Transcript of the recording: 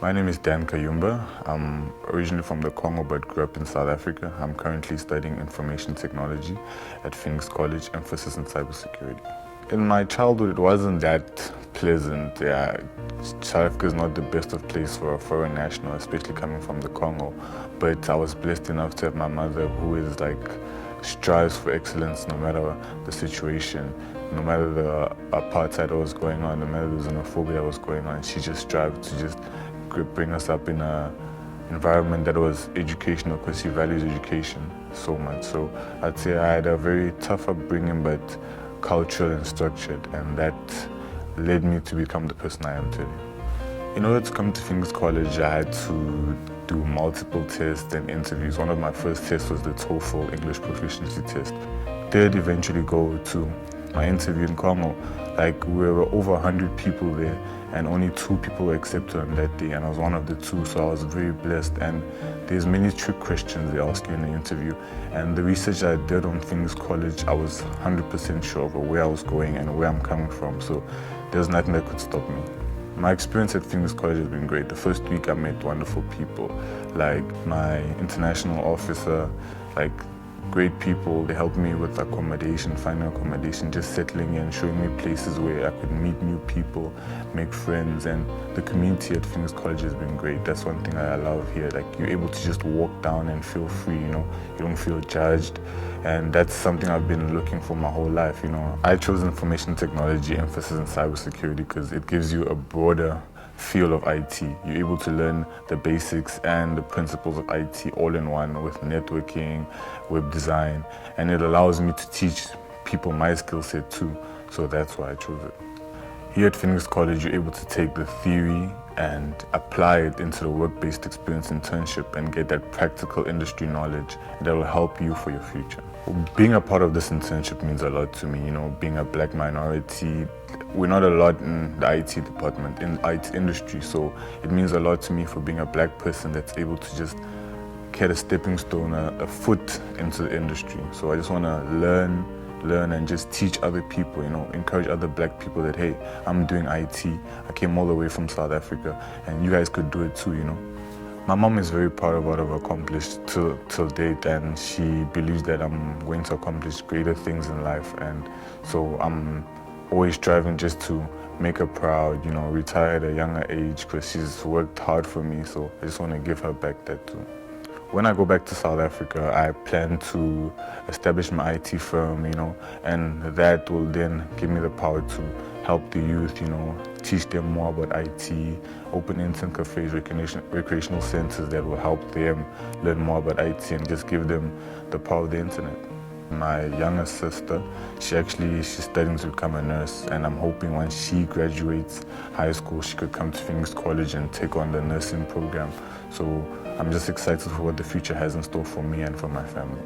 My name is Dan Kayumba. I'm originally from the Congo but grew up in South Africa. I'm currently studying information technology at Phoenix College, emphasis in cybersecurity. In my childhood, it wasn't that pleasant. South Africa is not the best of place for a foreign national, especially coming from the Congo. But I was blessed enough to have my mother who is strives for excellence no matter the situation, no matter the apartheid that was going on, no matter the xenophobia that was going on. She just strived to just bring us up in an environment that was educational because she values education so much. So I'd say I had a very tough upbringing but cultural and structured, and that led me to become the person I am today. In order to come to Phoenix College, I had to do multiple tests and interviews. One of my first tests was the TOEFL English proficiency test. Did eventually go to my interview in Congo. We were over 100 people there and only 2 people were accepted on that day, and I was one of the 2, so I was very blessed. And there's many trick questions they ask you in the interview, and the research I did on Phoenix College, I was 100% sure of where I was going and where I'm coming from, so there's nothing that could stop me. My experience at Phoenix College has been great. The first week I met wonderful people, like my international officer, great people. They helped me with accommodation, finding accommodation, just settling in, showing me places where I could meet new people, make friends, and the community at Phoenix College has been great. That's one thing I love here. You're able to just walk down and feel free, you don't feel judged. And that's something I've been looking for my whole life, I chose information technology, emphasis in cybersecurity, because it gives you a broader field of IT. You're able to learn the basics and the principles of IT all in one with networking, web design, and it allows me to teach people my skill set too. So that's why I chose it. Here at Phoenix College, you're able to take the theory and apply it into the work-based experience internship and get that practical industry knowledge that will help you for your future. Being a part of this internship means a lot to me, being a black minority. We're not a lot in the IT department, in the IT industry, so it means a lot to me for being a black person that's able to just get a stepping stone, a foot into the industry. So I just want to learn and just teach other people, encourage other black people that, hey, I'm doing IT. I came all the way from South Africa and you guys could do it too, My mom is very proud of what I've accomplished till date, and she believes that I'm going to accomplish greater things in life. And so I'm always striving just to make her proud, retire at a younger age because she's worked hard for me. So I just want to give her back that too. When I go back to South Africa, I plan to establish my IT firm, and that will then give me the power to help the youth, teach them more about IT, open internet cafes, recreational centers that will help them learn more about IT and just give them the power of the internet. My younger sister, she's studying to become a nurse, and I'm hoping once she graduates high school, she could come to Phoenix College and take on the nursing program. So I'm just excited for what the future has in store for me and for my family.